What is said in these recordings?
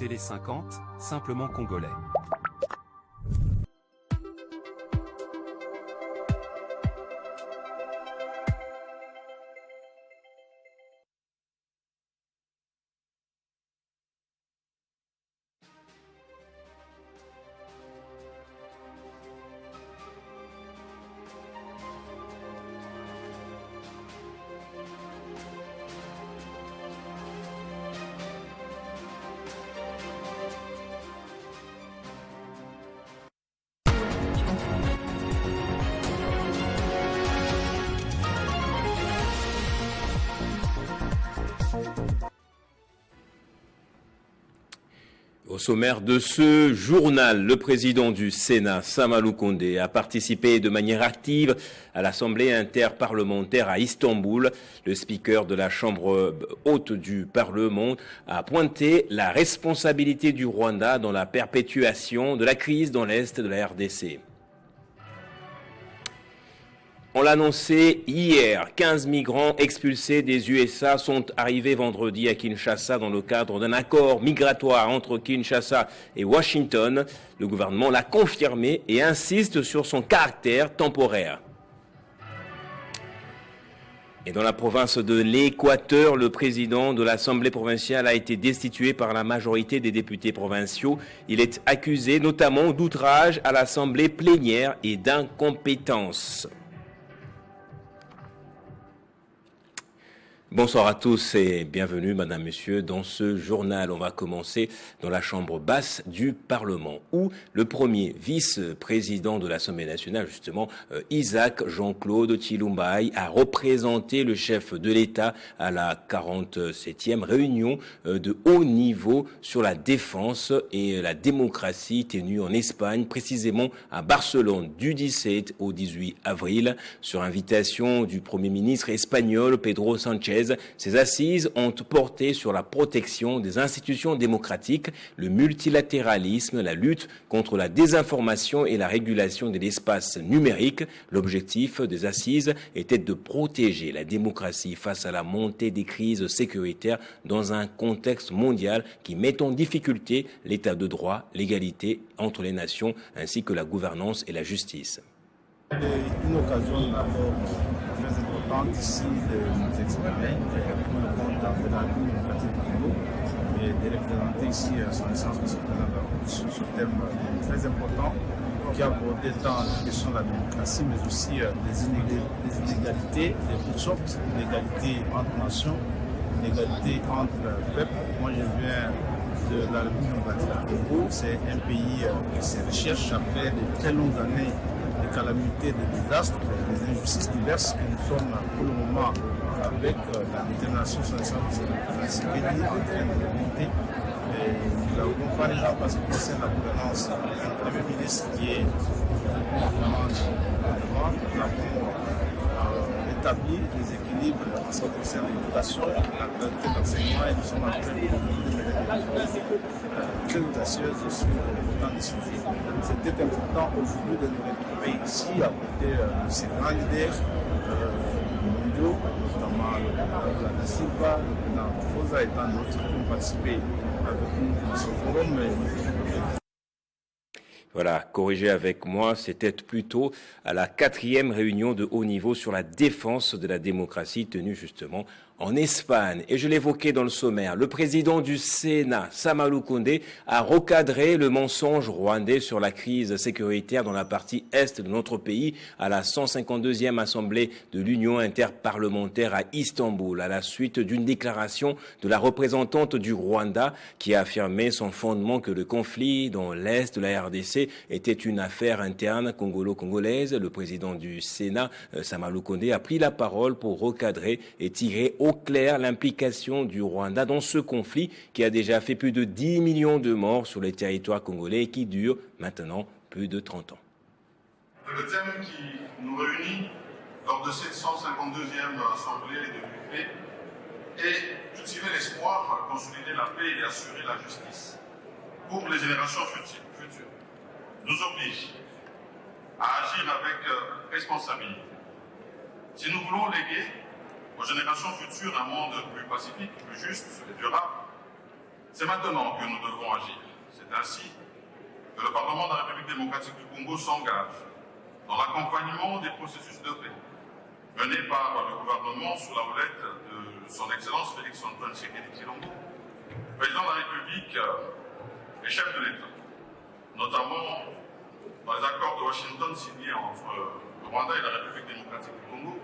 Télé 50, simplement congolais. Au sommaire de ce journal, le président du Sénat, Samalou Kondé, a participé de manière active à l'Assemblée interparlementaire à Istanbul. Le speaker de la Chambre haute du Parlement a pointé la responsabilité du Rwanda dans la perpétuation de la crise dans l'Est de la RDC. On l'a annoncé hier, 15 migrants expulsés des USA sont arrivés vendredi à Kinshasa dans le cadre d'un accord migratoire entre Kinshasa et Washington. Le gouvernement l'a confirmé et insiste sur son caractère temporaire. Et dans la province de l'Équateur, le président de l'Assemblée provinciale a été destitué par la majorité des députés provinciaux. Il est accusé notamment d'outrage à l'Assemblée plénière et d'incompétence. Bonsoir à tous et bienvenue, madame, monsieur, dans ce journal. On va commencer dans la chambre basse du Parlement, où le premier vice-président de l'Assemblée nationale, justement, Isaac Jean-Claude Tshilumbayi, a représenté le chef de l'État à la 47e réunion de haut niveau sur la défense et la démocratie tenue en Espagne, précisément à Barcelone, du 17 au 18 avril, sur invitation du Premier ministre espagnol Pedro Sánchez. Ces assises ont porté sur la protection des institutions démocratiques, le multilatéralisme, la lutte contre la désinformation et la régulation de l'espace numérique. L'objectif des assises était de protéger la démocratie face à la montée des crises sécuritaires dans un contexte mondial qui met en difficulté l'état de droit, l'égalité entre les nations ainsi que la gouvernance et la justice. Une occasion d'abord très importante ici de nous exprimer pour le compte de la République démocratique du Congo et de représenter ici son essence de ce président sur ce thème très important qui a abordé tant la question de la démocratie mais aussi des inégalités de toutes sortes, l'égalité entre nations, l'égalité entre peuples. Moi je viens de la République démocratique du Congo, c'est un pays qui se recherche après de très longues années de calamités, de désastres, des injustices diverses. Et nous sommes pour le moment avec la détermination sur les centres de ce pays en train de remonter. Et nous n'avons pas déjà parce que c'est la gouvernance un Premier ministre qui est vraiment gouvernement. Nous avons établi des équilibres en ce qui concerne l'éducation, la qualité d'enseignement et nous sommes en train de très audacieuse sur autant de sujets. C'était important aujourd'hui de nous retrouver ici à côté de ces grands leaders mondiaux, notamment le président da Silva, le président Fosa et tant d'autres qui ont participé avec nous dans ce forum. Voilà, corrigez avec moi, c'était plutôt à la 4e réunion de haut niveau sur la défense de la démocratie tenue justement en Espagne. Et je l'évoquais dans le sommaire, le président du Sénat, Samalou Kondé, a recadré le mensonge rwandais sur la crise sécuritaire dans la partie est de notre pays à la 152e Assemblée de l'Union interparlementaire à Istanbul, à la suite d'une déclaration de la représentante du Rwanda qui a affirmé son fondement que le conflit dans l'est de la RDC était une affaire interne congolo-congolaise. Le président du Sénat, Samalou Kondé, a pris la parole pour recadrer et tirer au clair l'implication du Rwanda dans ce conflit qui a déjà fait plus de 10 millions de morts sur les territoires congolais et qui dure maintenant plus de 30 ans. Le thème qui nous réunit lors de cette 152e Assemblée de l'UP est cultiver l'espoir, consolider la paix et assurer la justice pour les générations futures. Nous oblige à agir avec responsabilité. Si nous voulons léguer aux générations futures un monde plus pacifique, plus juste et durable, C'est maintenant que nous devons agir. C'est ainsi que le Parlement de la République démocratique du Congo s'engage dans l'accompagnement des processus de paix menés par le gouvernement sous la houlette de son Excellence Félix-Antoine Tshisekedi Tshilombo, président de la République et chef de l'État, notamment dans les accords de Washington signés entre le Rwanda et la République démocratique du Congo,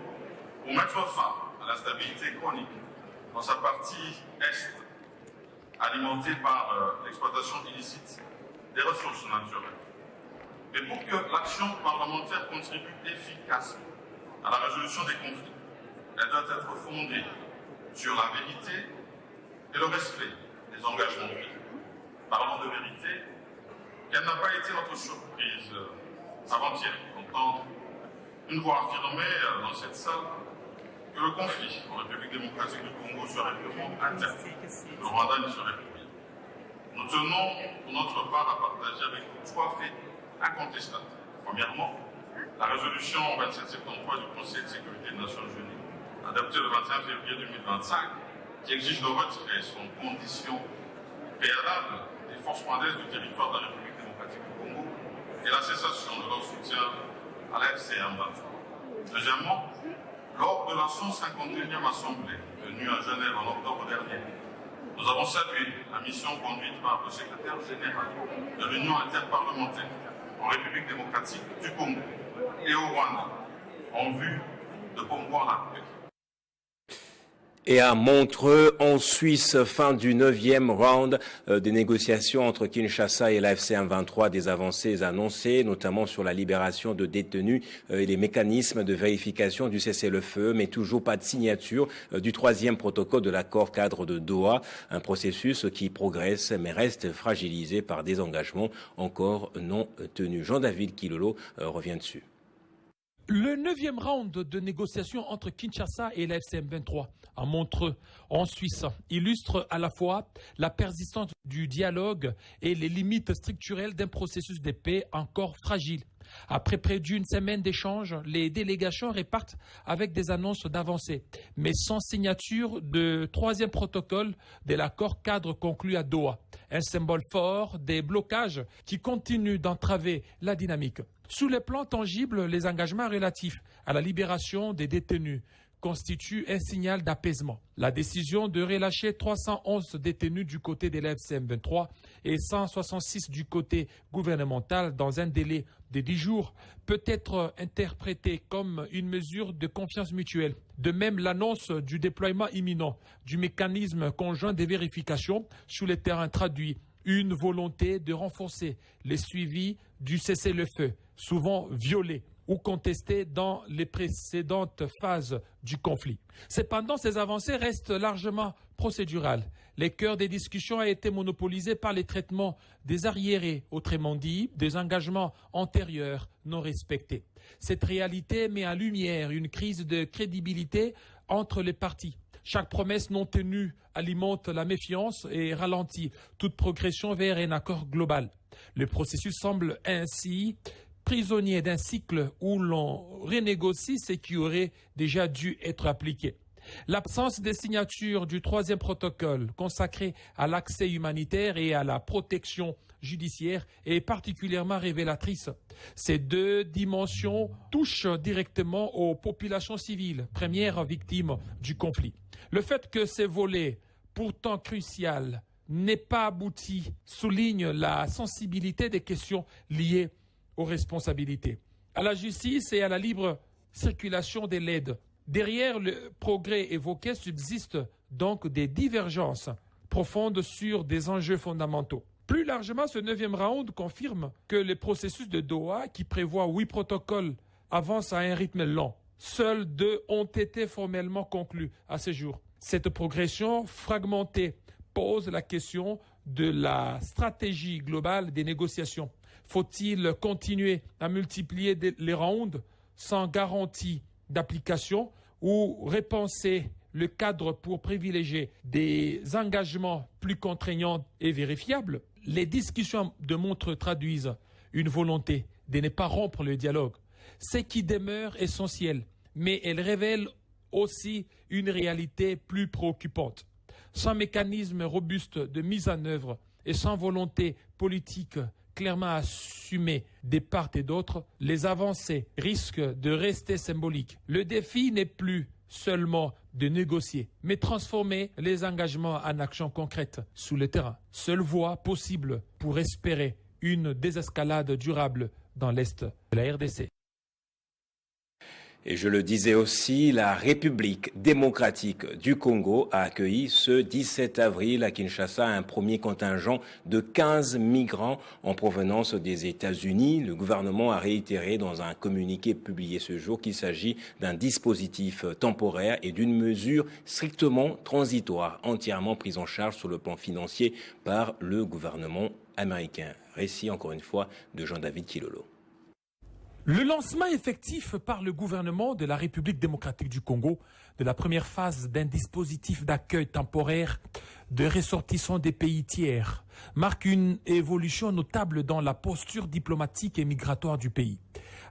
pour mettre fin à l'instabilité chronique dans sa partie est, alimentée par l'exploitation illicite des ressources naturelles. Et pour que l'action parlementaire contribue efficacement à la résolution des conflits, elle doit être fondée sur la vérité et le respect des engagements pris. Parlons de vérité. Quelle n'a pas été notre surprise avant-hier d'entendre une voix affirmer dans cette salle que le conflit en République démocratique du Congo serait purement interne. Le Rwanda n'y serait plus bien. Nous tenons pour notre part à partager avec vous 3 faits incontestables. Premièrement, la résolution 2773 du Conseil de sécurité des Nations Unies, adoptée le 21 février 2025, qui exige le retrait sans condition préalable des forces rwandaises du territoire de la République démocratique du Congo et la cessation de leur soutien à la FCM23. Deuxièmement, lors de la 151e Assemblée tenue à Genève en octobre dernier, nous avons salué la mission conduite par le secrétaire général de l'Union interparlementaire en République démocratique du Congo et au Rwanda en vue de promouvoir la paix. Et à Montreux, en Suisse, fin du 9e round des négociations entre Kinshasa et la FCM23, des avancées annoncées, notamment sur la libération de détenus et les mécanismes de vérification du cessez-le-feu, mais toujours pas de signature du 3e protocole de l'accord cadre de Doha, un processus qui progresse mais reste fragilisé par des engagements encore non tenus. Jean-David Kilolo revient dessus. Le 9e round de négociations entre Kinshasa et la FCM23 à Montreux, en Suisse, illustre à la fois la persistance du dialogue et les limites structurelles d'un processus de paix encore fragile. Après près d'une semaine d'échanges, les délégations repartent avec des annonces d'avancée, mais sans signature de 3e protocole de l'accord cadre conclu à Doha. Un symbole fort des blocages qui continuent d'entraver la dynamique. Sous le plan tangible, les engagements relatifs à la libération des détenus constituent un signal d'apaisement. La décision de relâcher 311 détenus du côté de la FCM23 et 166 du côté gouvernemental dans un délai de 10 jours peut être interprétée comme une mesure de confiance mutuelle. De même, l'annonce du déploiement imminent du mécanisme conjoint de vérification sur le terrain traduit une volonté de renforcer les suivis du cessez-le-feu, souvent violé ou contesté dans les précédentes phases du conflit. Cependant, ces avancées restent largement procédurales. Le cœur des discussions a été monopolisé par les traitements des arriérés, autrement dit, des engagements antérieurs non respectés. Cette réalité met en lumière une crise de crédibilité entre les parties. Chaque promesse non tenue alimente la méfiance et ralentit toute progression vers un accord global. Le processus semble ainsi prisonnier d'un cycle où l'on renégocie ce qui aurait déjà dû être appliqué. L'absence de signature du 3e protocole consacré à l'accès humanitaire et à la protection judiciaire est particulièrement révélatrice. Ces 2 dimensions touchent directement aux populations civiles, premières victimes du conflit. Le fait que ces volets, pourtant cruciaux, n'aient pas abouti souligne la sensibilité des questions liées aux responsabilités, à la justice et à la libre circulation de l'aide. Derrière le progrès évoqué subsistent donc des divergences profondes sur des enjeux fondamentaux. Plus largement, ce 9e round confirme que le processus de Doha, qui prévoit 8 protocoles, avance à un rythme lent. Seuls 2 ont été formellement conclus à ce jour. Cette progression fragmentée pose la question de la stratégie globale des négociations. Faut-il continuer à multiplier les rounds sans garantie d'application ou repenser le cadre pour privilégier des engagements plus contraignants et vérifiables? Les discussions de Montreux traduisent une volonté de ne pas rompre le dialogue, ce qui demeure essentiel, mais elles révèlent aussi une réalité plus préoccupante. sans mécanisme robuste de mise en œuvre et sans volonté politique clairement assumée des part et d'autre, les avancées risquent de rester symboliques. Le défi n'est plus seulement de négocier, mais transformer les engagements en actions concrètes sur le terrain. Seule voie possible pour espérer une désescalade durable dans l'Est de la RDC. Et je le disais aussi, la République démocratique du Congo a accueilli ce 17 avril à Kinshasa un premier contingent de 15 migrants en provenance des États-Unis. Le gouvernement a réitéré dans un communiqué publié ce jour qu'il s'agit d'un dispositif temporaire et d'une mesure strictement transitoire, entièrement prise en charge sur le plan financier par le gouvernement américain. Récit encore une fois de Jean-David Kilolo. Le lancement effectif par le gouvernement de la République démocratique du Congo de la première phase d'un dispositif d'accueil temporaire de ressortissants des pays tiers marque une évolution notable dans la posture diplomatique et migratoire du pays.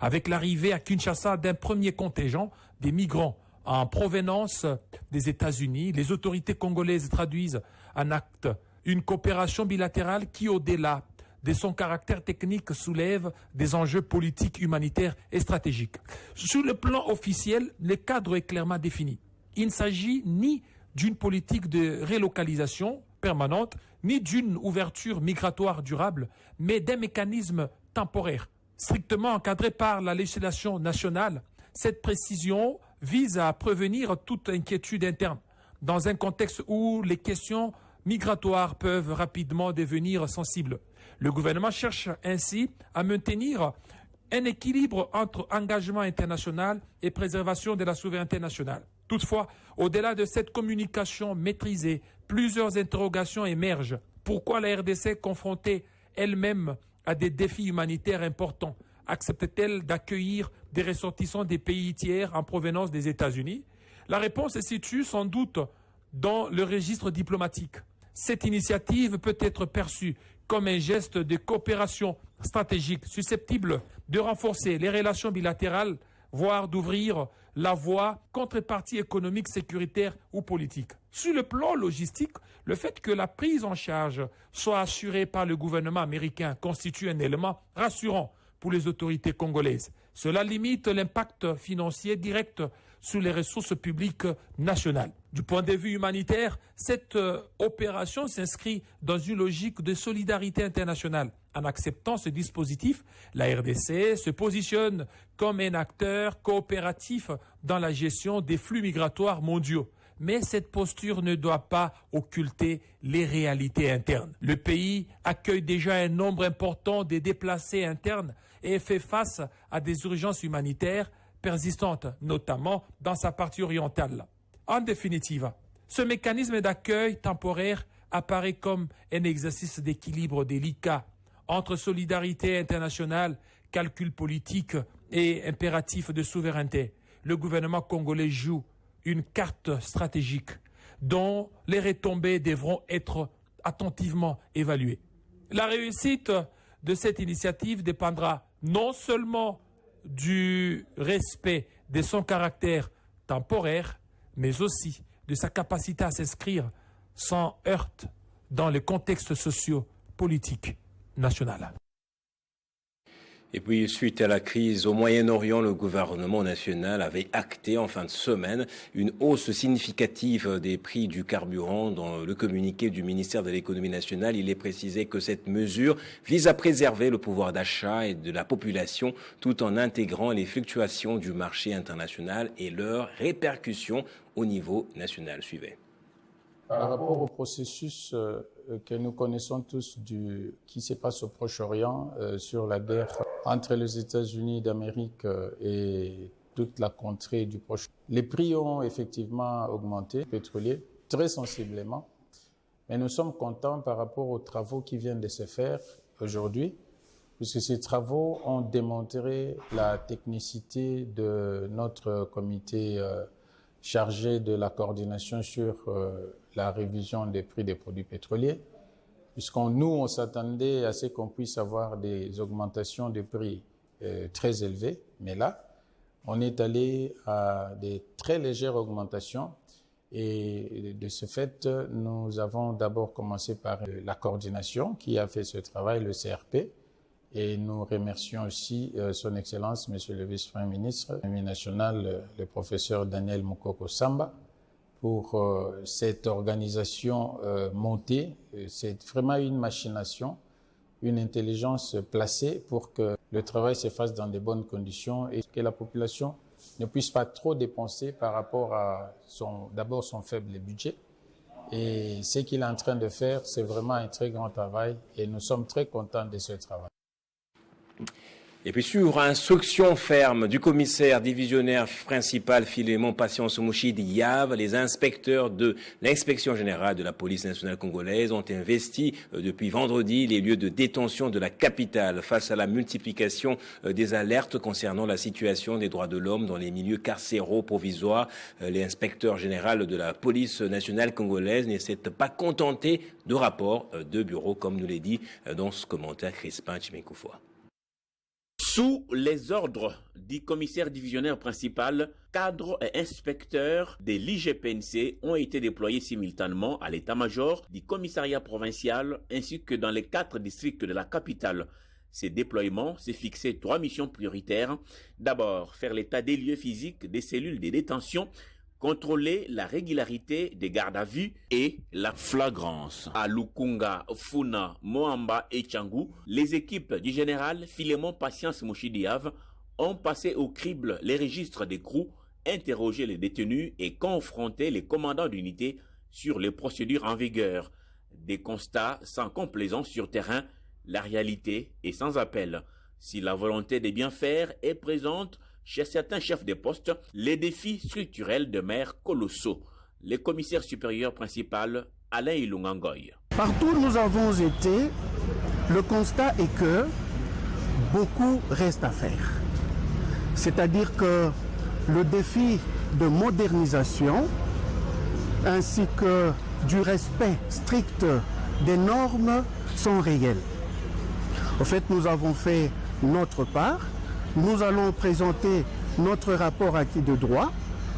Avec l'arrivée à Kinshasa d'un premier contingent des migrants en provenance des États-Unis, les autorités congolaises traduisent en acte une coopération bilatérale qui, au-delà de son caractère technique, soulève des enjeux politiques, humanitaires et stratégiques. Sur le plan officiel, le cadre est clairement défini. Il ne s'agit ni d'une politique de relocalisation permanente, ni d'une ouverture migratoire durable, mais d'un mécanisme temporaire, strictement encadré par la législation nationale. Cette précision vise à prévenir toute inquiétude interne, dans un contexte où les questions migratoires peuvent rapidement devenir sensibles. Le gouvernement cherche ainsi à maintenir un équilibre entre engagement international et préservation de la souveraineté nationale. Toutefois, au-delà de cette communication maîtrisée, plusieurs interrogations émergent. Pourquoi la RDC, confrontée elle-même à des défis humanitaires importants, accepte-t-elle d'accueillir des ressortissants des pays tiers en provenance des États-Unis? La réponse se situe sans doute dans le registre diplomatique. Cette initiative peut être perçue comme un geste de coopération stratégique susceptible de renforcer les relations bilatérales, voire d'ouvrir la voie contrepartie économique, sécuritaire ou politique. Sur le plan logistique, le fait que la prise en charge soit assurée par le gouvernement américain constitue un élément rassurant pour les autorités congolaises. Cela limite l'impact financier direct sur les ressources publiques nationales. Du point de vue humanitaire, cette opération s'inscrit dans une logique de solidarité internationale. En acceptant ce dispositif, la RDC se positionne comme un acteur coopératif dans la gestion des flux migratoires mondiaux. Mais cette posture ne doit pas occulter les réalités internes. Le pays accueille déjà un nombre important de déplacés internes et fait face à des urgences humanitaires persistantes, notamment dans sa partie orientale. En définitive, ce mécanisme d'accueil temporaire apparaît comme un exercice d'équilibre délicat entre solidarité internationale, calcul politique et impératif de souveraineté. Le gouvernement congolais joue une carte stratégique dont les retombées devront être attentivement évaluées. La réussite de cette initiative dépendra non seulement du respect de son caractère temporaire, mais aussi de sa capacité à s'inscrire sans heurts dans le contexte socio-politique national. Et puis, suite à la crise au Moyen-Orient, le gouvernement national avait acté en fin de semaine une hausse significative des prix du carburant. Dans le communiqué du ministère de l'Économie nationale, il est précisé que cette mesure vise à préserver le pouvoir d'achat et de la population tout en intégrant les fluctuations du marché international et leurs répercussions au niveau national. Suivez. Par rapport au processus que nous connaissons tous qui se passe au Proche-Orient sur la guerre entre les États-Unis d'Amérique et toute la contrée du Proche-Orient, les prix ont effectivement augmenté, pétroliers, très sensiblement. Mais nous sommes contents par rapport aux travaux qui viennent de se faire aujourd'hui, puisque ces travaux ont démontré la technicité de notre comité chargé de la coordination sur la révision des prix des produits pétroliers, on s'attendait à ce qu'on puisse avoir des augmentations de prix très élevées, mais là, on est allé à des très légères augmentations Et de ce fait, nous avons d'abord commencé par la coordination qui a fait ce travail, le CRP. Et nous remercions aussi son Excellence, Monsieur le Vice-Premier ministre national, le professeur Daniel Mukoko Samba, pour cette organisation montée. C'est vraiment une machination, une intelligence placée pour que le travail se fasse dans de bonnes conditions et que la population ne puisse pas trop dépenser par rapport à d'abord son faible budget. Et ce qu'il est en train de faire, c'est vraiment un très grand travail et nous sommes très contents de ce travail. Et puis sur instruction ferme du commissaire divisionnaire principal Philémon Patience Mouchidi Yav, les inspecteurs de l'inspection générale de la police nationale congolaise ont investi depuis vendredi les lieux de détention de la capitale face à la multiplication des alertes concernant la situation des droits de l'homme dans les milieux carcéraux provisoires. L'inspecteur général de la police nationale congolaise ne s'est pas contenté de rapports de bureau, comme nous l'a dit dans ce commentaire Crispin Chimekoufoua. Sous les ordres du commissaire divisionnaire principal, cadres et inspecteurs de l'IGPNC ont été déployés simultanément à l'état-major du commissariat provincial ainsi que dans les 4 districts de la capitale. Ces déploiements s'est fixé 3 missions prioritaires. D'abord, faire l'état des lieux physiques des cellules de détention, contrôler la régularité des gardes à vue et la flagrance. À Lukunga, Funa, Moamba et Tchangou, les équipes du général Philémon Patience Mouchidi Yav ont passé au crible les registres d'écrou, interrogé les détenus et confronté les commandants d'unité sur les procédures en vigueur. Des constats sans complaisance sur terrain, la réalité est sans appel. Si la volonté de bien faire est présente chez certains chefs de poste, les défis structurels demeurent colossaux. Le commissaire supérieur principal, Alain Ilungangoy. Partout où nous avons été, le constat est que beaucoup reste à faire. C'est-à-dire que le défi de modernisation ainsi que du respect strict des normes sont réels. En fait, nous avons fait notre part. Nous allons présenter notre rapport acquis de droit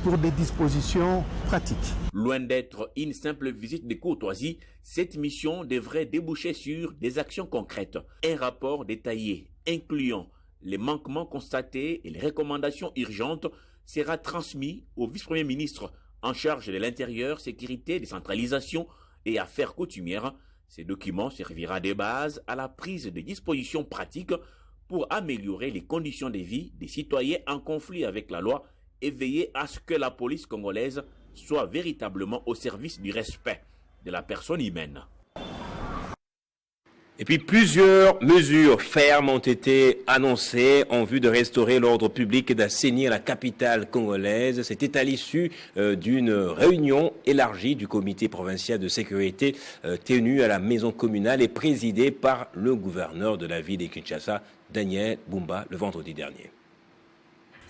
pour des dispositions pratiques. Loin d'être une simple visite de courtoisie, cette mission devrait déboucher sur des actions concrètes. Un rapport détaillé, incluant les manquements constatés et les recommandations urgentes, sera transmis au vice-premier ministre en charge de l'intérieur, sécurité, décentralisation et affaires coutumières. Ces documents servira de base à la prise de dispositions pratiques pour améliorer les conditions de vie des citoyens en conflit avec la loi et veiller à ce que la police congolaise soit véritablement au service du respect de la personne humaine. Et puis plusieurs mesures fermes ont été annoncées en vue de restaurer l'ordre public et d'assainir la capitale congolaise. C'était à l'issue d'une réunion élargie du comité provincial de sécurité tenue à la maison communale et présidée par le gouverneur de la ville de Kinshasa, Daniel Bumba, le vendredi dernier.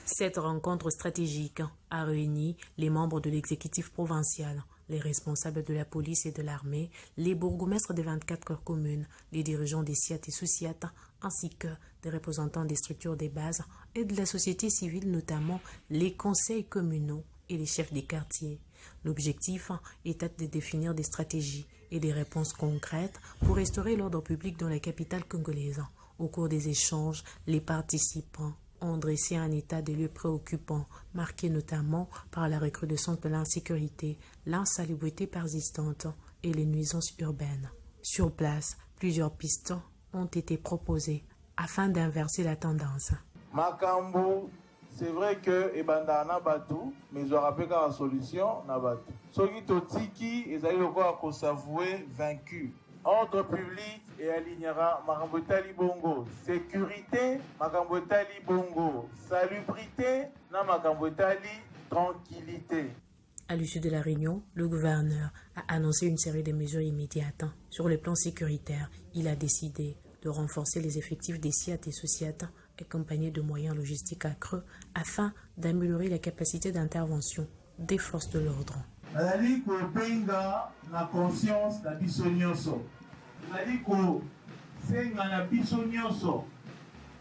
Cette rencontre stratégique a réuni les membres de l'exécutif provincial, les responsables de la police et de l'armée, les bourgmestres des 24 communes, les dirigeants des SIAT et sous-SIAT, ainsi que des représentants des structures des bases et de la société civile, notamment les conseils communaux et les chefs des quartiers. L'objectif était de définir des stratégies et des réponses concrètes pour restaurer l'ordre public dans la capitale congolaise. Au cours des échanges, les participants ont dressé un état des lieux préoccupants, marqué notamment par la recrudescence de l'insécurité, l'insalubrité persistante et les nuisances urbaines. Sur place, plusieurs pistes ont été proposées afin d'inverser la tendance. Makambo, c'est vrai que ebanda na batu, mais ils aura pas la solution na batu. Soki totiki, ils allaient le voir qu'on s'avouer vaincu. Ordre public et alignera Makambotali Bongo. Sécurité, Makambotali Bongo. Salubrité, na Makambotali tranquillité. À l'issue de la réunion, le gouverneur a annoncé une série de mesures immédiates. Sur le plan sécuritaire, il a décidé de renforcer les effectifs des SIAT et sous-SIAT accompagnés de moyens logistiques accrus afin d'améliorer la capacité d'intervention des forces de l'ordre. Nazali kobenga na conscience na biso nyonso. Nazali kosenga na biso nyonso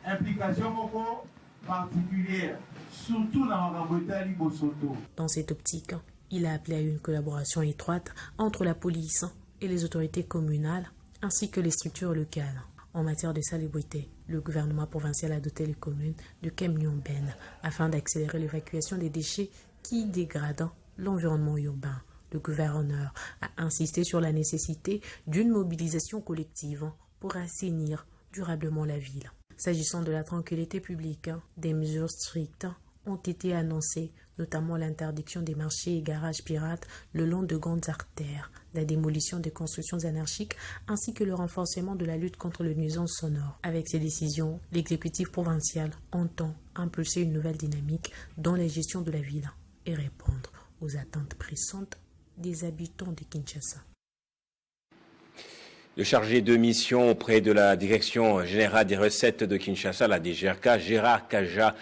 implication moko particulière, surtout na makambo etali bosoto. Dans cette optique, Il a appelé à une collaboration étroite entre la police et les autorités communales ainsi que les structures locales. En matière de salubrité, le gouvernement provincial a doté les communes de camions bennes afin d'accélérer l'évacuation des déchets qui dégradent l'environnement urbain. Le gouverneur a insisté sur la nécessité d'une mobilisation collective pour assainir durablement la ville. S'agissant de la tranquillité publique, des mesures strictes ont été annoncées, notamment l'interdiction des marchés et garages pirates le long de grandes artères, la démolition des constructions anarchiques ainsi que le renforcement de la lutte contre les nuisances sonores. Avec ces décisions, l'exécutif provincial entend impulser une nouvelle dynamique dans la gestion de la ville et répondre aux attentes pressantes des habitants de Kinshasa. Le chargé de mission auprès de la Direction générale des recettes de Kinshasa, la DGRK, Gérard Kaja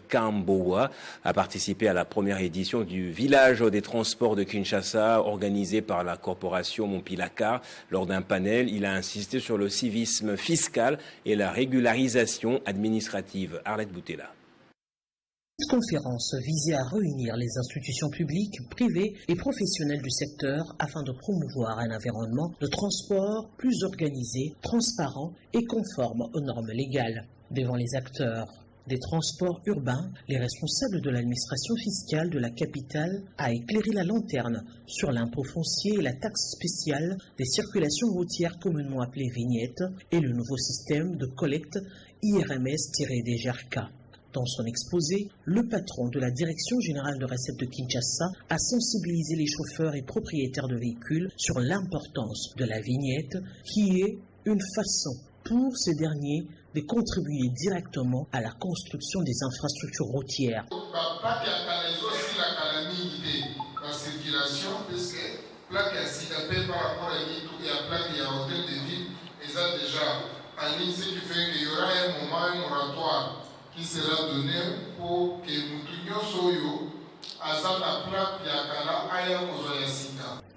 Kambowa, a participé à la première édition du village des transports de Kinshasa organisé par la corporation Montpilakar. Lors d'un panel, il a insisté sur le civisme fiscal et la régularisation administrative. Arlette Boutella. Cette conférence visait à réunir les institutions publiques, privées et professionnelles du secteur afin de promouvoir un environnement de transport plus organisé, transparent et conforme aux normes légales. Devant les acteurs des transports urbains, les responsables de l'administration fiscale de la capitale a éclairé la lanterne sur l'impôt foncier et la taxe spéciale des circulations routières communément appelées vignettes et le nouveau système de collecte IRMS-DGRK. Dans son exposé, le patron de la Direction générale de recettes de Kinshasa a sensibilisé les chauffeurs et propriétaires de véhicules sur l'importance de la vignette, qui est une façon pour ces derniers de contribuer directement à la construction des infrastructures routières. Qui sera donné pour que nous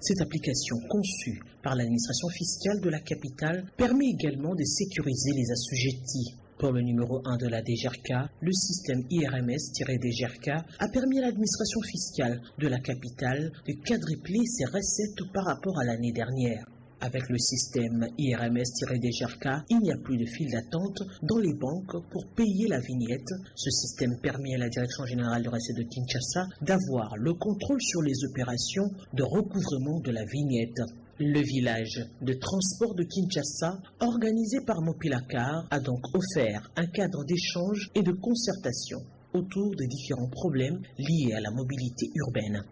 Cette application conçue par l'administration fiscale de la capitale permet également de sécuriser les assujettis. Pour le numéro 1 de la DGRK, le système IRMS-DGRK a permis à l'administration fiscale de la capitale de quadrupler ses recettes par rapport à l'année dernière. Avec le système IRMS-DGRK, il n'y a plus de file d'attente dans les banques pour payer la vignette. Ce système permet à la Direction générale de recettes de Kinshasa d'avoir le contrôle sur les opérations de recouvrement de la vignette. Le village de transport de Kinshasa, organisé par Montpilakar, a donc offert un cadre d'échange et de concertation autour des différents problèmes liés à la mobilité urbaine.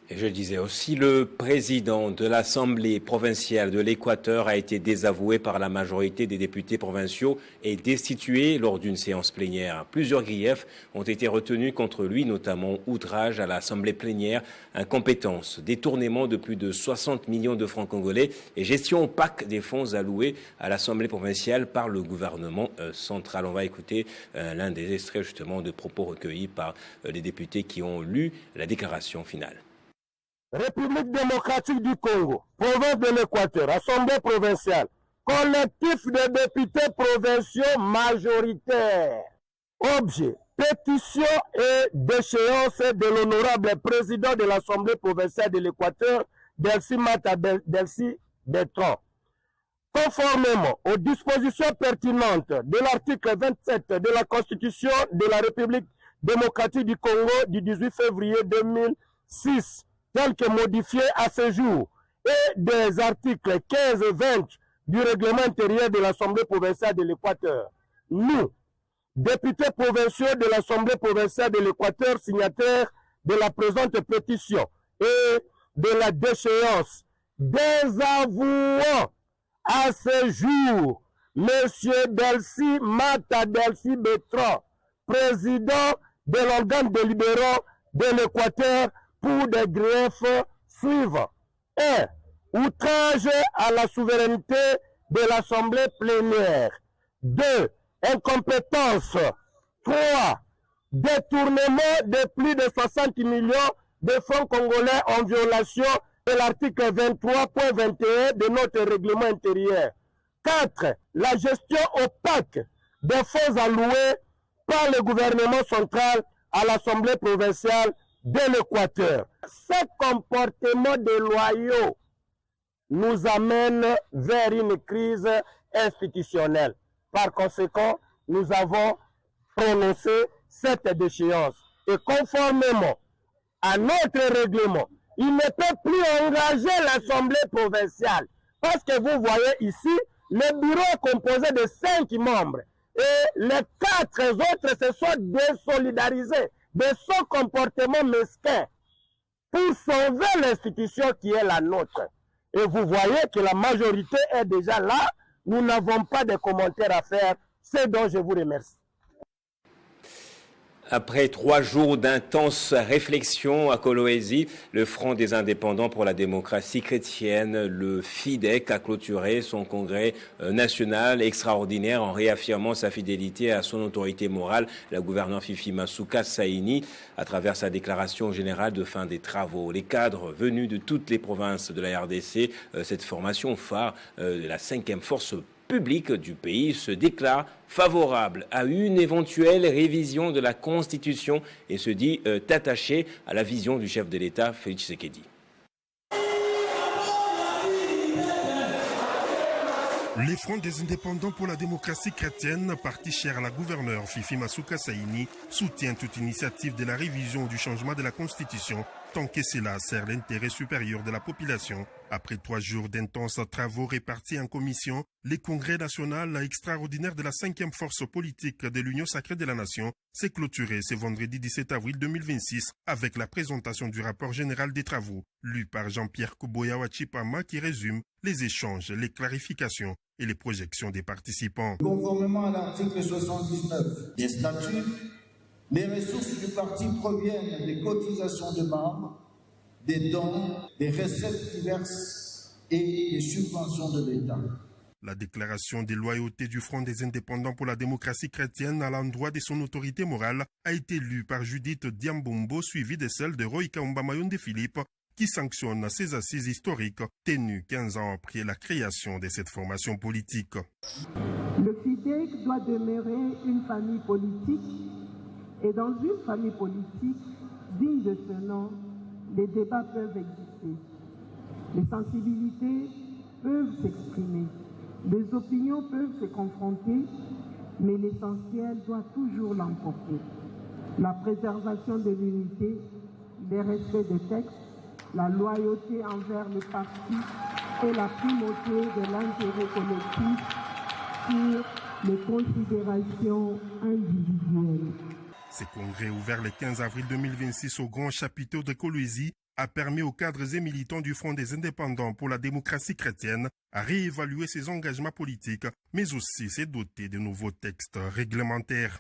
Et je disais aussi, le président de l'Assemblée provinciale de l'Équateur a été désavoué par la majorité des députés provinciaux et destitué lors d'une séance plénière. Plusieurs griefs ont été retenus contre lui, notamment outrage à l'Assemblée plénière, incompétence, détournement de plus de 60 millions de francs congolais et gestion opaque des fonds alloués à l'Assemblée provinciale par le gouvernement central. On va écouter l'un des extraits justement de propos recueillis par les députés qui ont lu la déclaration finale. République démocratique du Congo, province de l'Équateur, Assemblée provinciale, collectif de députés provinciaux majoritaires. Objet, pétition et déchéance de l'honorable président de l'Assemblée provinciale de l'Équateur, Delcy Mata Delcy Bertrand. Conformément aux dispositions pertinentes de l'article 27 de la Constitution de la République démocratique du Congo du 18 février 2006, tel que modifié à ce jour, et des articles 15 et 20 du règlement intérieur de l'Assemblée provinciale de l'Équateur. Nous, députés provinciaux de l'Assemblée provinciale de l'Équateur, signataires de la présente pétition et de la déchéance, désavouons à ce jour M. Delcy Mata Delcy Bertrand, président de l'organe délibérant de l'Équateur, pour des griefs suivants. 1. Outrage à la souveraineté de l'Assemblée plénière. 2. Incompétence. 3. Détournement de plus de 60 millions de francs congolais en violation de l'article 23.21 de notre règlement intérieur. 4. La gestion opaque des fonds alloués par le gouvernement central à l'Assemblée provinciale de l'Équateur. Ces comportements déloyaux nous amènent vers une crise institutionnelle. Par conséquent, nous avons prononcé cette déchéance. Et conformément à notre règlement, il ne peut plus engager l'Assemblée provinciale. Parce que vous voyez ici, le bureau est composé de 5 membres. Et les 4 autres se sont désolidarisés de son comportement mesquin pour sauver l'institution qui est la nôtre. Et vous voyez que la majorité est déjà là. Nous n'avons pas de commentaires à faire. C'est dont je vous remercie. Après 3 jours d'intenses réflexions à Kolwezi, le Front des indépendants pour la démocratie chrétienne, le FIDEC, a clôturé son congrès national extraordinaire en réaffirmant sa fidélité à son autorité morale, la gouverneure Fifi Masuka Saini, à travers sa déclaration générale de fin des travaux. Les cadres venus de toutes les provinces de la RDC, cette formation phare de la 5e force public du pays se déclare favorable à une éventuelle révision de la Constitution et se dit attaché à la vision du chef de l'État, Félix Tshisekedi. Les Fronts des indépendants pour la démocratie chrétienne, parti cher à la gouverneure Fifi Masuka Saini, soutient toute initiative de la révision du changement de la Constitution, tant que cela sert l'intérêt supérieur de la population. Après 3 jours d'intenses travaux répartis en commission, le congrès national extraordinaire de la 5e force politique de l'Union sacrée de la nation s'est clôturé ce vendredi 17 avril 2026 avec la présentation du rapport général des travaux, lu par Jean-Pierre Kuboya Wachipama qui résume les échanges, les clarifications et les projections des participants. Conformément à l'article 79 des statuts, les ressources du parti proviennent des cotisations de membres, des dons, des recettes diverses et des subventions de l'État. La déclaration des loyautés du Front des indépendants pour la démocratie chrétienne à l'endroit de son autorité morale a été lue par Judith Diambombo, suivie de celle de Roy Kaumba Mayonde Philippe, qui sanctionne ces assises historiques tenues 15 ans après la création de cette formation politique. Le FIDEC doit demeurer une famille politique et dans une famille politique digne de ce nom, les débats peuvent exister, les sensibilités peuvent s'exprimer, les opinions peuvent se confronter, mais l'essentiel doit toujours l'emporter. La préservation de l'unité, le respect des textes, la loyauté envers le parti et la primauté de l'intérêt collectif sur les considérations individuelles. Ce congrès ouvert le 15 avril 2026 au grand chapiteau de Kolwezi a permis aux cadres et militants du Front des indépendants pour la démocratie chrétienne à réévaluer ses engagements politiques, mais aussi se doter de nouveaux textes réglementaires.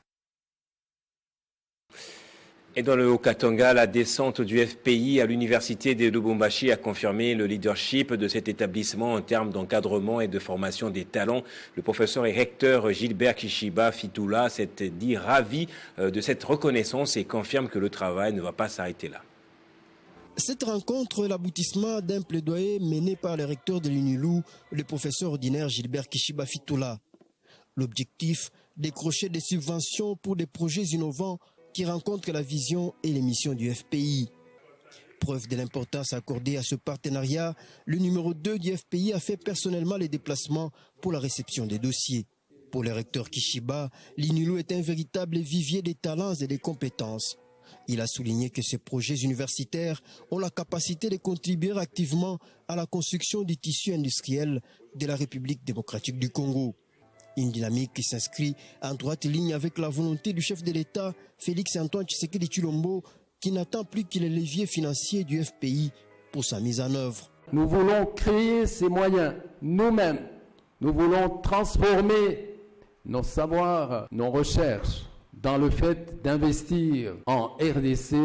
Et dans le Haut-Katanga, la descente du FPI à l'université de Lubumbashi a confirmé le leadership de cet établissement en termes d'encadrement et de formation des talents. Le professeur et recteur Gilbert Kishiba Fitoula s'est dit ravi de cette reconnaissance et confirme que le travail ne va pas s'arrêter là. Cette rencontre est l'aboutissement d'un plaidoyer mené par le recteur de l'UNILU, le professeur ordinaire Gilbert Kishiba Fitoula. L'objectif, décrocher des subventions pour des projets innovants qui rencontrent la vision et les missions du FPI. Preuve de l'importance accordée à ce partenariat, le numéro 2 du FPI a fait personnellement les déplacements pour la réception des dossiers. Pour le recteur Kishiba, l'UNILU est un véritable vivier des talents et des compétences. Il a souligné que ces projets universitaires ont la capacité de contribuer activement à la construction du tissu industriel de la République démocratique du Congo. Une dynamique qui s'inscrit en droite ligne avec la volonté du chef de l'État, Félix-Antoine Tshisekedi Tshilombo, qui n'attend plus que les leviers financiers du FPI pour sa mise en œuvre. Nous voulons créer ces moyens nous-mêmes. Nous voulons transformer nos savoirs, nos recherches dans le fait d'investir en RDC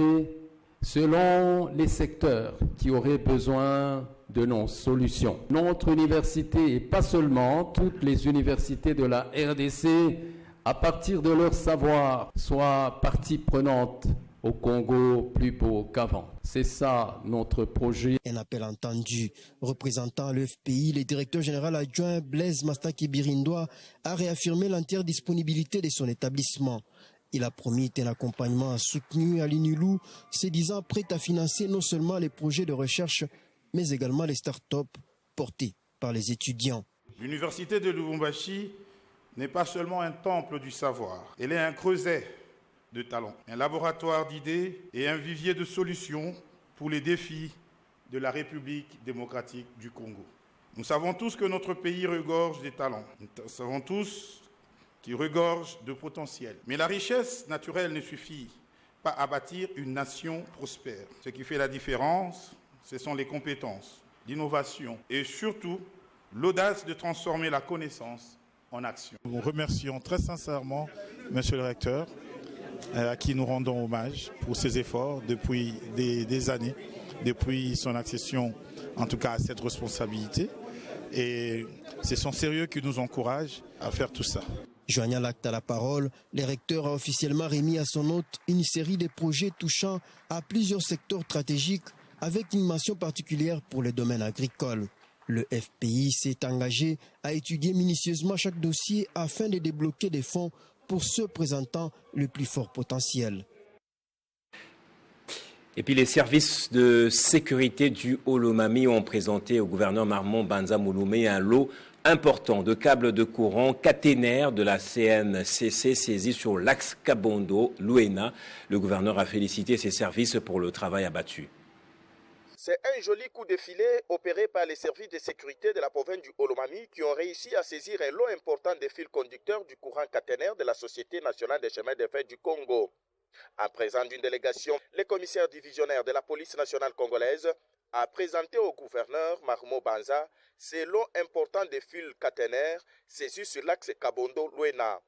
selon les secteurs qui auraient besoin de nos solutions. Notre université, et pas seulement, toutes les universités de la RDC, à partir de leur savoir, soient partie prenante au Congo plus beau qu'avant. C'est ça notre projet. Un appel entendu. Représentant le FPI, le directeur général adjoint Blaise Mastaki Birindoa a réaffirmé l'entière disponibilité de son établissement. Il a promis un accompagnement soutenu à l'INULU, se disant prêt à financer non seulement les projets de recherche, mais également les start-up portés par les étudiants. L'université de Lubumbashi n'est pas seulement un temple du savoir, elle est un creuset de talents, un laboratoire d'idées et un vivier de solutions pour les défis de la République démocratique du Congo. Nous savons tous que notre pays regorge des talents. Nous savons tous qu'il regorge de potentiel. Mais la richesse naturelle ne suffit pas à bâtir une nation prospère. Ce qui fait la différence, ce sont les compétences, l'innovation et surtout l'audace de transformer la connaissance en action. Nous remercions très sincèrement Monsieur le recteur, à qui nous rendons hommage pour ses efforts depuis des années, depuis son accession en tout cas à cette responsabilité. Et c'est son sérieux qui nous encourage à faire tout ça. Joignant l'acte à la parole, le recteur a officiellement remis à son hôte une série de projets touchant à plusieurs secteurs stratégiques avec une mention particulière pour le domaine agricole. Le FPI s'est engagé à étudier minutieusement chaque dossier afin de débloquer des fonds pour ceux présentant le plus fort potentiel. Et puis les services de sécurité du Olomami ont présenté au gouverneur Marmon Banza Mouloumé un lot important de câbles de courant caténaires de la CNCC saisis sur l'axe Kabondo-Luena. Le gouverneur a félicité ses services pour le travail abattu. C'est un joli coup de filet opéré par les services de sécurité de la province du Olomami qui ont réussi à saisir un lot important de fils conducteurs du courant caténaire de la Société nationale des chemins de fer du Congo. En présence d'une délégation, le commissaire divisionnaire de la police nationale congolaise a présenté au gouverneur Marmo Banza ces lots importants de fils caténaires saisis sur l'axe Kabondo-Luena.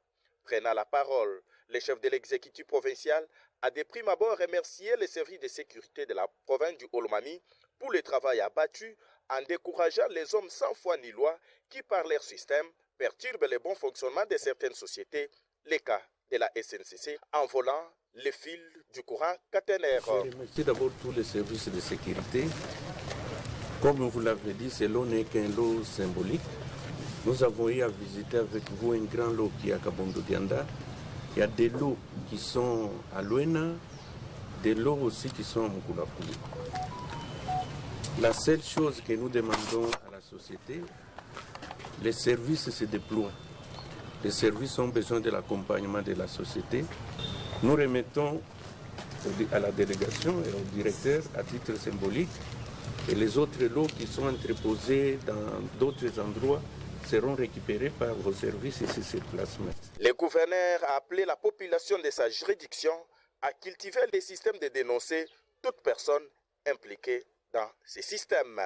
Prenant la parole, le chef de l'exécutif provincial a de prime abord remercié les services de sécurité de la province du Olomami pour le travail abattu en décourageant les hommes sans foi ni loi qui, par leur système, perturbent le bon fonctionnement de certaines sociétés, les cas de la SNCC, en volant les fils du courant caténaire. Je remercie d'abord tous les services de sécurité. Comme vous l'avez dit, ce lot n'est qu'un lot symbolique. Nous avons eu à visiter avec vous un grand lot qui est à Kabondo Dianda. Il y a des lots qui sont à Luena, des lots aussi qui sont à Mukulapouli. La seule chose que nous demandons à la société, les services se déploient. Les services ont besoin de l'accompagnement de la société. Nous remettons à la délégation et au directeur à titre symbolique et les autres lots qui sont entreposés dans d'autres endroits seront récupérés par vos services et ces placements. Le gouverneur a appelé la population de sa juridiction à cultiver les systèmes de dénoncer toute personne impliquée dans ces systèmes.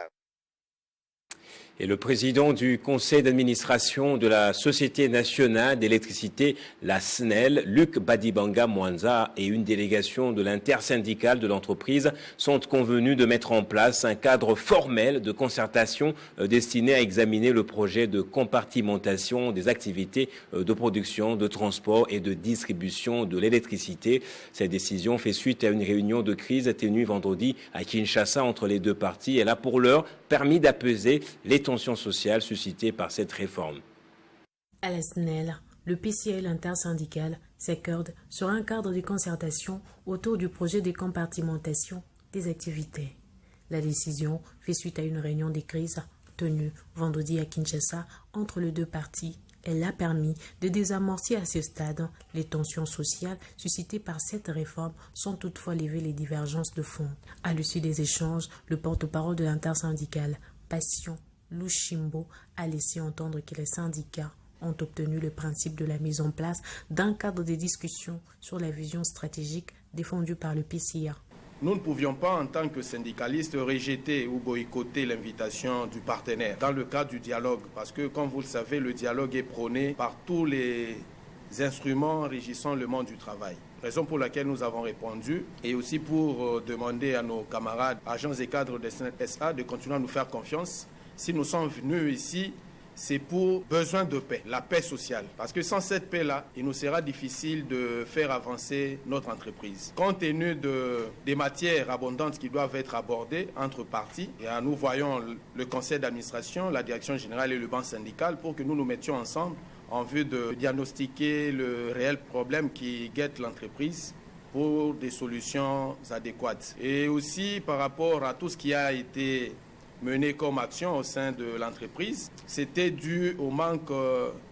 Et le président du conseil d'administration de la Société nationale d'électricité, la SNEL, Luc Badibanga Mwanza, et une délégation de l'intersyndicale de l'entreprise sont convenus de mettre en place un cadre formel de concertation destiné à examiner le projet de compartimentation des activités de production, de transport et de distribution de l'électricité. Cette décision fait suite à une réunion de crise tenue vendredi à Kinshasa entre les deux parties. Elle a pour l'heure permis d'apaiser les tensions sociales suscitées par cette réforme. À la SNEL, le PCL intersyndical s'accorde sur un cadre de concertation autour du projet de compartimentation des activités. La décision fait suite à une réunion de crise tenue vendredi à Kinshasa entre les deux parties. Elle a permis de désamorcer à ce stade les tensions sociales suscitées par cette réforme sans toutefois lever les divergences de fond. À l'issue des échanges, le porte-parole de l'intersyndicale, Passion Lushimbo, a laissé entendre que les syndicats ont obtenu le principe de la mise en place d'un cadre de discussion sur la vision stratégique défendue par le PCA. Nous ne pouvions pas, en tant que syndicalistes, rejeter ou boycotter l'invitation du partenaire dans le cadre du dialogue. Parce que, comme vous le savez, le dialogue est prôné par tous les instruments régissant le monde du travail. Raison pour laquelle nous avons répondu et aussi pour demander à nos camarades, agents et cadres de SA de continuer à nous faire confiance. Si nous sommes venus ici, c'est pour besoin de paix, la paix sociale. Parce que sans cette paix-là, il nous sera difficile de faire avancer notre entreprise. Compte tenu des matières abondantes qui doivent être abordées entre parties, et nous voyons le conseil d'administration, la direction générale et le banc syndical pour que nous nous mettions ensemble en vue de diagnostiquer le réel problème qui guette l'entreprise pour des solutions adéquates. Et aussi par rapport à tout ce qui a été mené comme action au sein de l'entreprise, c'était dû au manque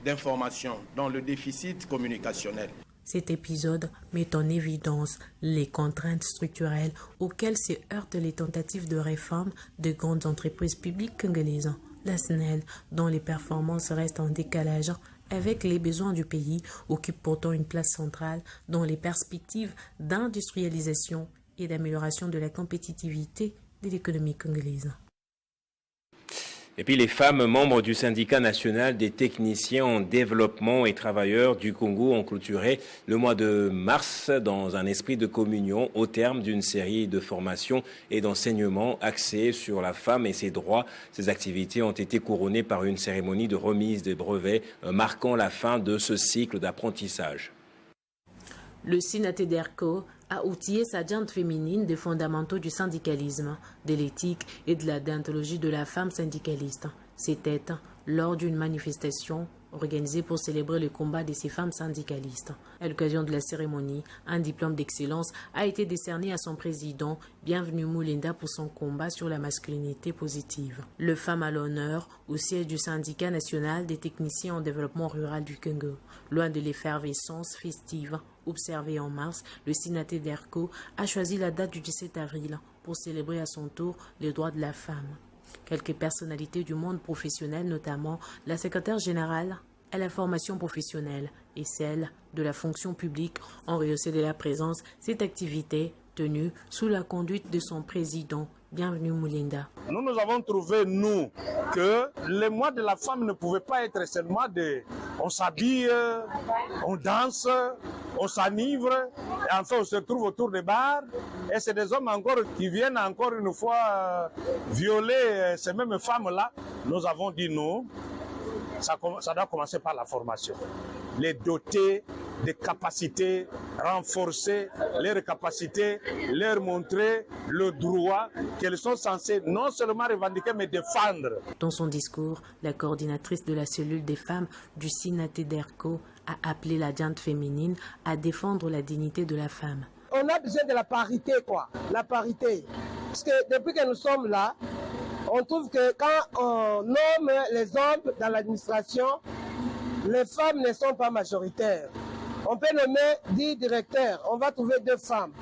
d'informations, dans le déficit communicationnel. Cet épisode met en évidence les contraintes structurelles auxquelles se heurtent les tentatives de réforme de grandes entreprises publiques congolaises. La SNEL, dont les performances restent en décalage avec les besoins du pays, occupe pourtant une place centrale dans les perspectives d'industrialisation et d'amélioration de la compétitivité de l'économie congolaise. Et puis les femmes membres du syndicat national des techniciens en développement et travailleurs du Congo ont clôturé le mois de mars dans un esprit de communion au terme d'une série de formations et d'enseignements axés sur la femme et ses droits. Ces activités ont été couronnées par une cérémonie de remise des brevets marquant la fin de ce cycle d'apprentissage. Le SINATEDERCO a outillé sa jante féminine des fondamentaux du syndicalisme, de l'éthique et de la déontologie de la femme syndicaliste. C'était lors d'une manifestation organisée pour célébrer le combat de ces femmes syndicalistes. À l'occasion de la cérémonie, un diplôme d'excellence a été décerné à son président, Bienvenue Moulinda, pour son combat sur la masculinité positive. Le Femme à l'honneur au siège du syndicat national des techniciens en développement rural du Congo. Loin de l'effervescence festive observée en mars, le SINATEDERCO a choisi la date du 17 avril pour célébrer à son tour les droits de la femme. Quelques personnalités du monde professionnel, notamment la secrétaire générale à la formation professionnelle et celle de la fonction publique, ont rehaussé de la présence cette activité tenue sous la conduite de son président, Bienvenue Moulinda. Nous avons trouvé, nous, que les mois de la femme ne pouvaient pas être seulement on s'habille, on danse, on s'enivre, et enfin on se trouve autour des bars, et c'est des hommes encore qui viennent encore une fois violer ces mêmes femmes-là. Nous avons dit non, ça doit commencer par la formation. Les doter des capacités, renforcer leurs capacités, leur montrer le droit qu'elles sont censées non seulement revendiquer mais défendre. Dans son discours, la coordinatrice de la cellule des femmes du SINATEDERCO a appelé la jante féminine à défendre la dignité de la femme. On a besoin de la parité, la parité. Parce que depuis que nous sommes là, on trouve que quand on nomme les hommes dans l'administration, les femmes ne sont pas majoritaires. On peut nommer 10 directeurs, on va trouver 2 femmes.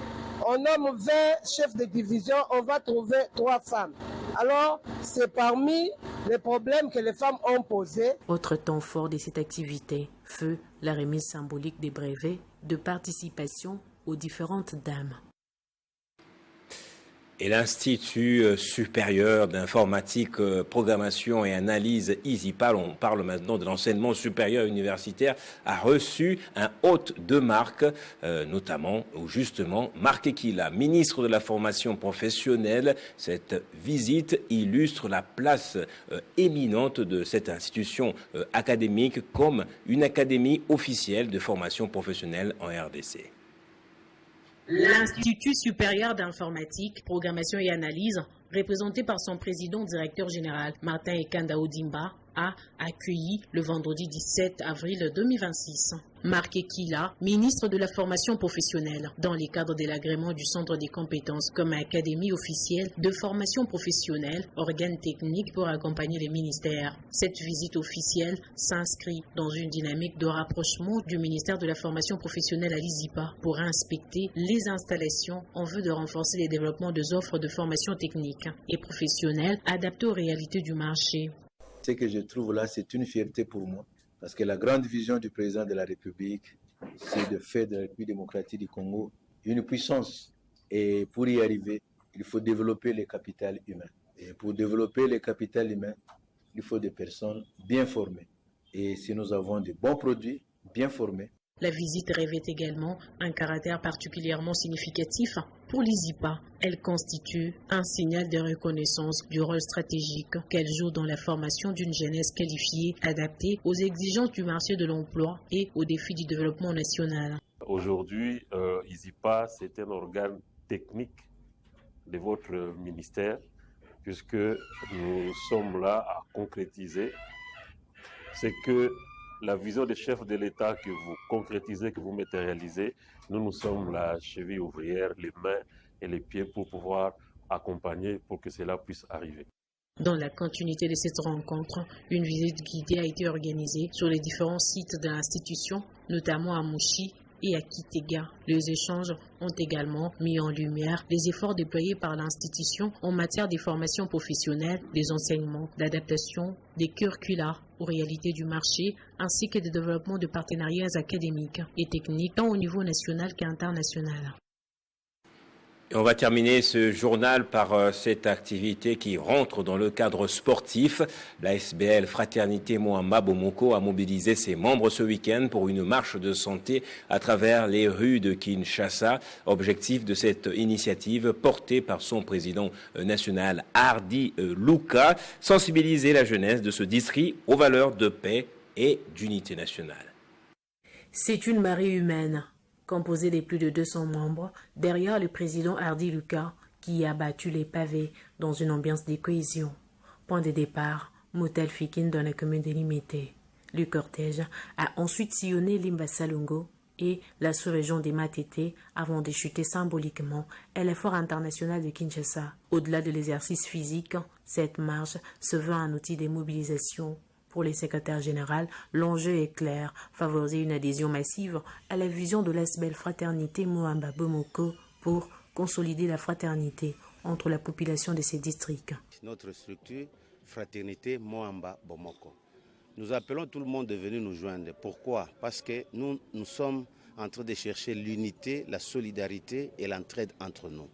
On nomme 20 chefs de division, on va trouver 3 femmes. Alors, c'est parmi les problèmes que les femmes ont posés. Autre temps fort de cette activité fut la remise symbolique des brevets de participation aux différentes dames. Et l'Institut supérieur d'informatique, programmation et analyse ISIPAL, on parle maintenant de l'enseignement supérieur universitaire, a reçu un hôte de marque, notamment, ou justement, Marc Ekila, ministre de la formation professionnelle. Cette visite illustre la place éminente de cette institution académique comme une académie officielle de formation professionnelle en RDC. L'Institut supérieur d'informatique, programmation et analyse, représenté par son président directeur général Martin Ekanda Odimba, a accueilli le vendredi 17 avril 2026 Marc Ekila, ministre de la formation professionnelle, dans le cadre de l'agrément du Centre des compétences comme académie officielle de formation professionnelle, organe technique pour accompagner les ministères. Cette visite officielle s'inscrit dans une dynamique de rapprochement du ministère de la formation professionnelle à l'ISIPA pour inspecter les installations en vue de renforcer les développements des offres de formation technique et professionnelle adaptées aux réalités du marché. Ce que je trouve là, c'est une fierté pour moi. Parce que la grande vision du président de la République, c'est de faire de la République démocratique du Congo une puissance. Et pour y arriver, il faut développer le capital humain. Et pour développer le capital humain, il faut des personnes bien formées. Et si nous avons de bons produits bien formés, la visite revêt également un caractère particulièrement significatif pour l'ISIPA. Elle constitue un signal de reconnaissance du rôle stratégique qu'elle joue dans la formation d'une jeunesse qualifiée, adaptée aux exigences du marché de l'emploi et aux défis du développement national. Aujourd'hui, ISIPA, c'est un organe technique de votre ministère, puisque nous sommes là à concrétiser ce que la vision des chefs de l'État que vous concrétisez, que vous matérialisez, nous sommes la cheville ouvrière, les mains et les pieds pour pouvoir accompagner pour que cela puisse arriver. Dans la continuité de cette rencontre, une visite guidée a été organisée sur les différents sites de l'institution, notamment à Mouchi et à Kitega. Les échanges ont également mis en lumière les efforts déployés par l'institution en matière de formation professionnelle, des enseignements, d'adaptation, des curricula aux réalités du marché, ainsi que de développement de partenariats académiques et techniques, tant au niveau national qu'international. On va terminer ce journal par cette activité qui rentre dans le cadre sportif. La SBL Fraternité Moamba Bomoko a mobilisé ses membres ce week-end pour une marche de santé à travers les rues de Kinshasa. Objectif de cette initiative portée par son président national Hardy Luka, sensibiliser la jeunesse de ce district aux valeurs de paix et d'unité nationale. C'est une marée humaine composé de plus de 200 membres, derrière le président Hardy Luka, qui a battu les pavés dans une ambiance de cohésion. Point de départ, Motel Fikin dans la commune de Limité. Le cortège a ensuite sillonné Limbasalongo et la sous-région des Matete avant de chuter symboliquement à l'effort international de Kinshasa. Au-delà de l'exercice physique, cette marche se veut un outil de mobilisation. Pour les secrétaires généraux, l'enjeu est clair, favoriser une adhésion massive à la vision de la SBL Fraternité Moamba Bomoko pour consolider la fraternité entre la population de ces districts. Notre structure, Fraternité Moamba Bomoko. Nous appelons tout le monde de venir nous joindre. Pourquoi? Parce que nous sommes en train de chercher l'unité, la solidarité et l'entraide entre nous.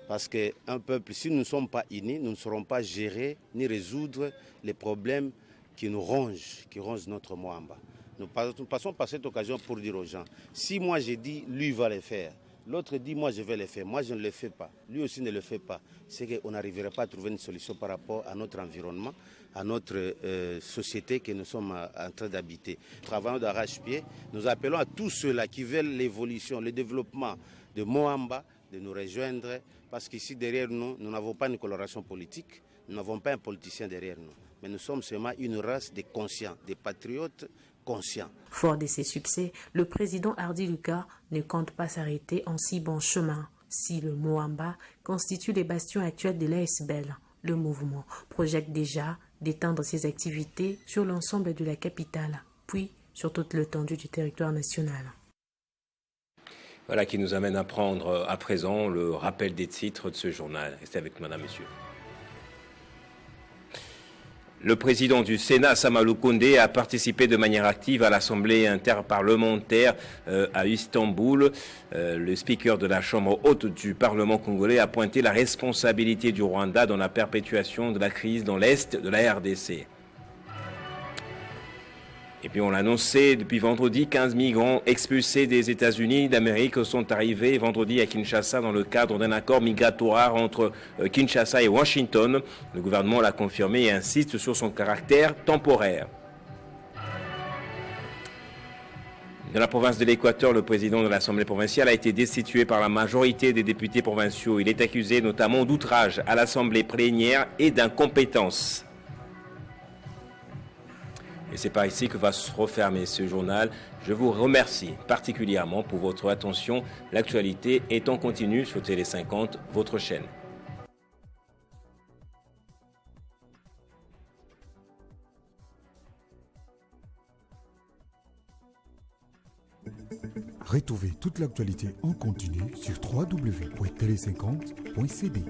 Parce qu'un peuple, si nous ne sommes pas unis, nous ne saurons pas gérer ni résoudre les problèmes qui nous ronge, qui ronge notre Moamba. Nous passons par cette occasion pour dire aux gens, si moi j'ai dit, lui va le faire, l'autre dit, moi je vais le faire, moi je ne le fais pas, lui aussi ne le fait pas, c'est qu'on n'arriverait pas à trouver une solution par rapport à notre environnement, à notre société que nous sommes en train d'habiter. Travaillant d'arrache-pied, nous appelons à tous ceux-là qui veulent l'évolution, le développement de Moamba, de nous rejoindre, parce qu'ici derrière nous, nous n'avons pas une coloration politique, nous n'avons pas un politicien derrière nous. Mais nous sommes seulement une race de conscients, des patriotes conscients. Fort de ses succès, le président Hardy Luka ne compte pas s'arrêter en si bon chemin. Si le Moamba constitue les bastions actuels de l'ASBL, le mouvement projette déjà d'étendre ses activités sur l'ensemble de la capitale, puis sur toute l'étendue du territoire national. Voilà qui nous amène à prendre à présent le rappel des titres de ce journal. Restez avec madame, monsieur. Le président du Sénat, Samalou Koundé, a participé de manière active à l'Assemblée interparlementaire à Istanbul. Le speaker de la Chambre haute du Parlement congolais a pointé la responsabilité du Rwanda dans la perpétuation de la crise dans l'Est de la RDC. Et puis on l'a annoncé depuis vendredi, 15 migrants expulsés des États-Unis d'Amérique sont arrivés vendredi à Kinshasa dans le cadre d'un accord migratoire entre Kinshasa et Washington. Le gouvernement l'a confirmé et insiste sur son caractère temporaire. Dans la province de l'Équateur, le président de l'Assemblée provinciale a été destitué par la majorité des députés provinciaux. Il est accusé notamment d'outrage à l'Assemblée plénière et d'incompétence. Et c'est par ici que va se refermer ce journal. Je vous remercie particulièrement pour votre attention. L'actualité est en continu sur Télé 50, votre chaîne. Retrouvez toute l'actualité en continu sur www.tele50.cd.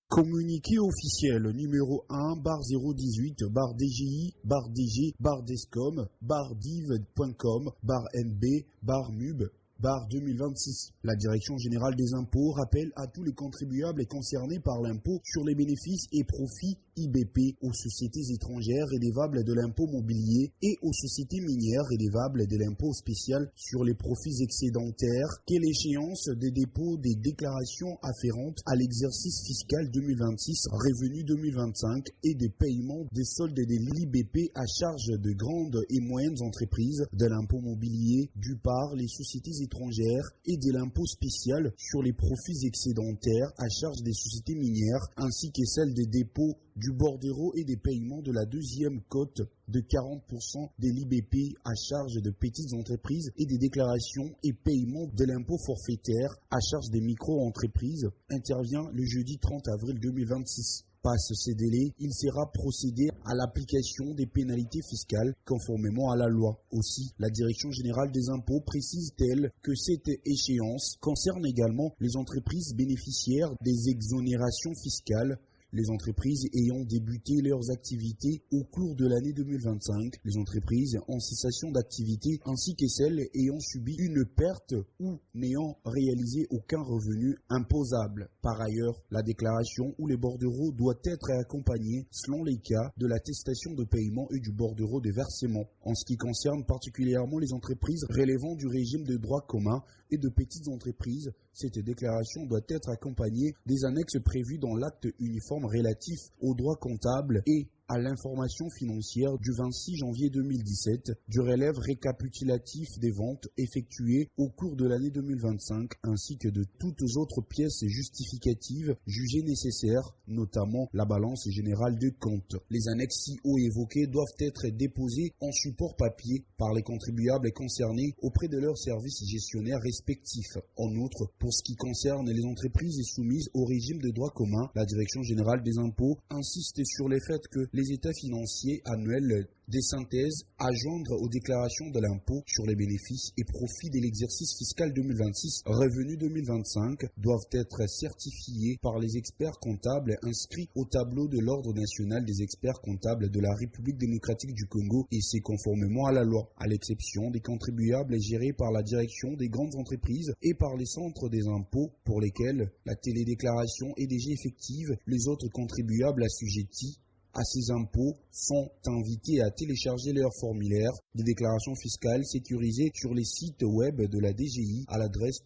Communiqué officiel numéro 1/018/DGI/DIV.com/NB/MUB/2026. La Direction générale des impôts rappelle à tous les contribuables concernés par l'impôt sur les bénéfices et profits IBP aux sociétés étrangères redevables de l'impôt mobilier et aux sociétés minières redevables de l'impôt spécial sur les profits excédentaires que l'échéance de dépôt des déclarations afférentes à l'exercice fiscal 2026, revenu 2025 et de paiement des soldes de l'IBP à charge de grandes et moyennes entreprises, de l'impôt mobilier, du part les sociétés étrangères et de l'impôt spécial sur les profits excédentaires à charge des sociétés minières, ainsi que celle des dépôts du bordereau et des paiements de la deuxième cote de 40% de l'IBP à charge de petites entreprises et des déclarations et paiements de l'impôt forfaitaire à charge des micro-entreprises intervient le jeudi 30 avril 2026. Passe ces délais, il sera procédé à l'application des pénalités fiscales conformément à la loi. Aussi, la Direction générale des impôts précise-t-elle que cette échéance concerne également les entreprises bénéficiaires des exonérations fiscales, les entreprises ayant débuté leurs activités au cours de l'année 2025, les entreprises en cessation d'activité ainsi que celles ayant subi une perte ou n'ayant réalisé aucun revenu imposable. Par ailleurs, la déclaration ou les bordereaux doit être accompagnée, selon les cas, de l'attestation de paiement et du bordereau de versement. En ce qui concerne particulièrement les entreprises relevant du régime de droit commun et de petites entreprises, cette déclaration doit être accompagnée des annexes prévues dans l'acte uniforme relatif aux droits comptables et à l'information financière du 26 janvier 2017, du relève récapitulatif des ventes effectuées au cours de l'année 2025, ainsi que de toutes autres pièces justificatives jugées nécessaires, notamment la balance générale de comptes. Les annexes ci haut évoquées doivent être déposées en support papier par les contribuables concernés auprès de leurs services gestionnaires respectifs. En outre, pour ce qui concerne les entreprises soumises au régime de droit commun, la Direction générale des impôts insiste sur le fait que les états financiers annuels des synthèses à joindre aux déclarations de l'impôt sur les bénéfices et profits de l'exercice fiscal 2026, revenu 2025, doivent être certifiés par les experts comptables inscrits au tableau de l'Ordre national des experts comptables de la République démocratique du Congo, et c'est conformément à la loi, à l'exception des contribuables gérés par la direction des grandes entreprises et par les centres des impôts pour lesquels la télédéclaration est déjà effective. Les autres contribuables assujettis à ces impôts sont invités à télécharger leur formulaire de déclaration fiscale sécurisé sur les sites web de la DGI à l'adresse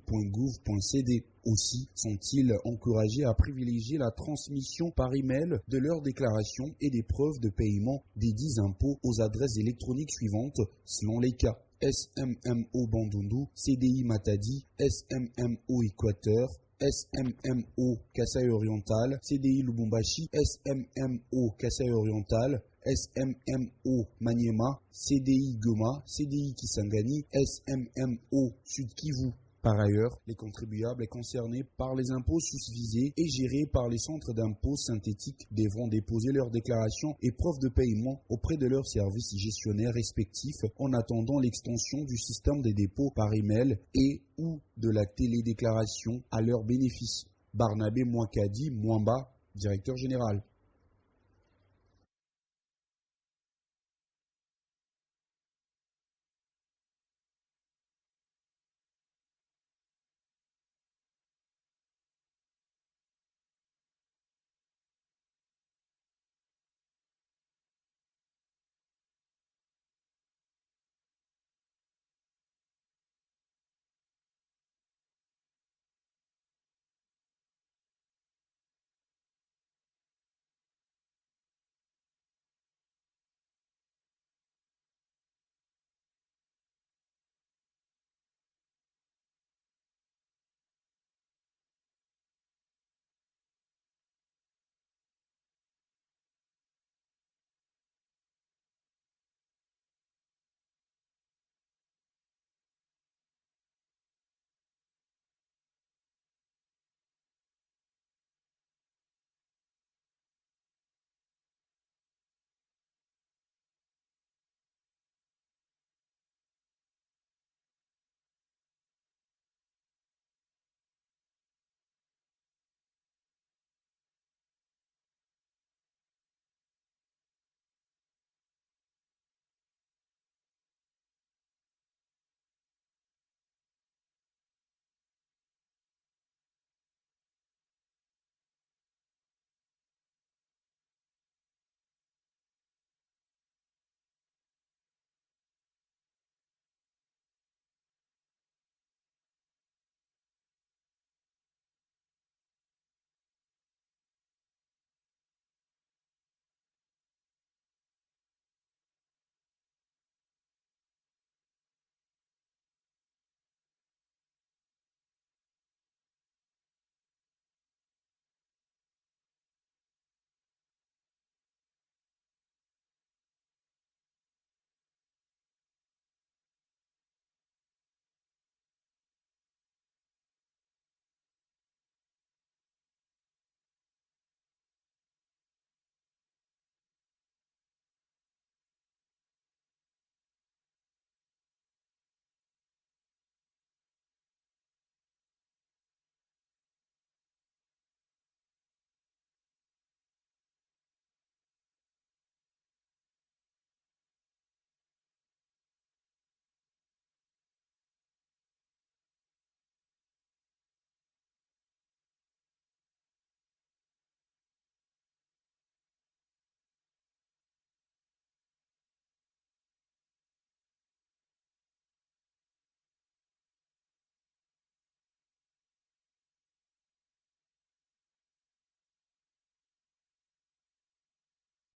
www.dgi.gouv.cd. Aussi sont-ils encouragés à privilégier la transmission par email de leurs déclarations et des preuves de paiement des 10 impôts aux adresses électroniques suivantes selon les cas: SMMO Bandundu, CDI Matadi, SMMO Équateur, SMMO Kasaï Oriental, CDI Lubumbashi, SMMO Kasaï Oriental, SMMO Maniema, CDI Goma, CDI Kisangani, SMMO Sud Kivu. Par ailleurs, les contribuables concernés par les impôts susvisés et gérés par les centres d'impôts synthétiques devront déposer leurs déclarations et preuves de paiement auprès de leurs services gestionnaires respectifs en attendant l'extension du système des dépôts par email et ou de la télédéclaration à leur bénéfice. Barnabé Mouakadi Mwamba, directeur général.